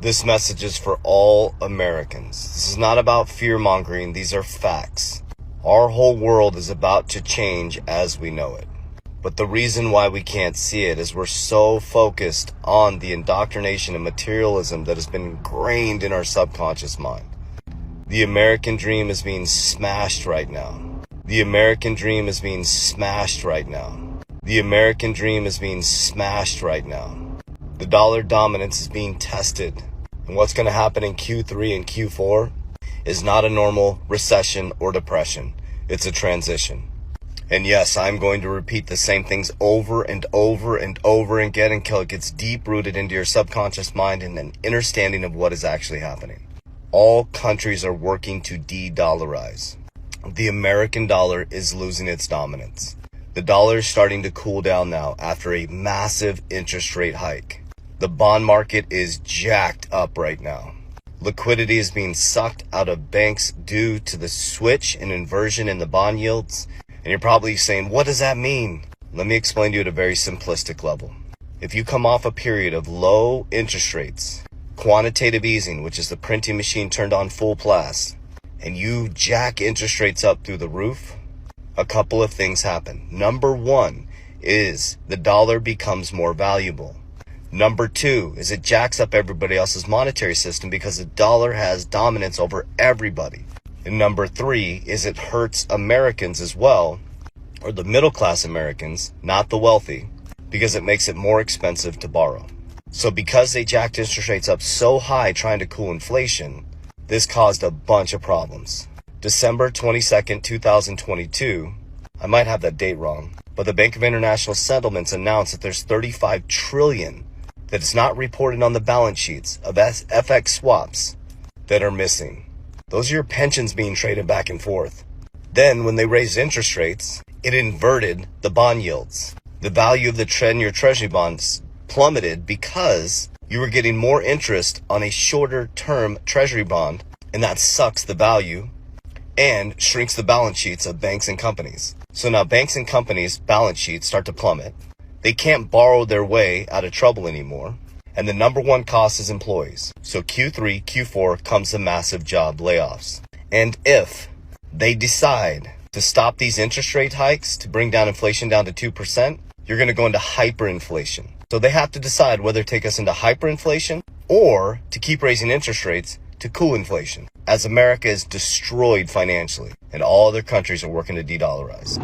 This message is for all Americans. This is not about fear-mongering. These are facts. Our whole world is about to change as we know it. But the reason why we can't see it is we're so focused on the indoctrination and materialism that has been ingrained in our subconscious mind. The American dream is being smashed right now. The American dream is being smashed right now. The American dream is being smashed right now. The dollar dominance is being tested. And what's going to happen in Q3 and Q4 is not a normal recession or depression. It's a transition. And yes, I'm going to repeat the same things over and over and over again until it gets deep rooted into your subconscious mind and an understanding of what is actually happening. All countries are working to de-dollarize. The American dollar is losing its dominance. The dollar is starting to cool down now after a massive interest rate hike. The bond market is jacked up right now. Liquidity is being sucked out of banks due to the switch and inversion in the bond yields. And you're probably saying, what does that mean? Let me explain to you at a very simplistic level. If you come off a period of low interest rates, quantitative easing, which is the printing machine turned on full blast, and you jack interest rates up through the roof, a couple of things happen. Number one is the dollar becomes more valuable. Number two is it jacks up everybody else's monetary system because the dollar has dominance over everybody. And number three is it hurts Americans as well, or the middle class Americans, not the wealthy, because it makes it more expensive to borrow. So because they jacked interest rates up so high trying to cool inflation, this caused a bunch of problems. December 22nd, 2022, I might have that date wrong, but the Bank of International Settlements announced that there's $35 trillion that is not reported on the balance sheets of FX swaps that are missing. Those are your pensions being traded back and forth. Then when they raised interest rates, it inverted the bond yields. The value of the 10-year treasury bonds plummeted because you were getting more interest on a shorter term treasury bond, and that sucks the value and shrinks the balance sheets of banks and companies. So now banks and companies' balance sheets start to plummet. They can't borrow their way out of trouble anymore. And the number one cost is employees. So Q3, Q4 comes the massive job layoffs. And if they decide to stop these interest rate hikes to bring down inflation down to 2%, you're going to go into hyperinflation. So they have to decide whether to take us into hyperinflation or to keep raising interest rates to cool inflation, as America is destroyed financially and all other countries are working to de-dollarize.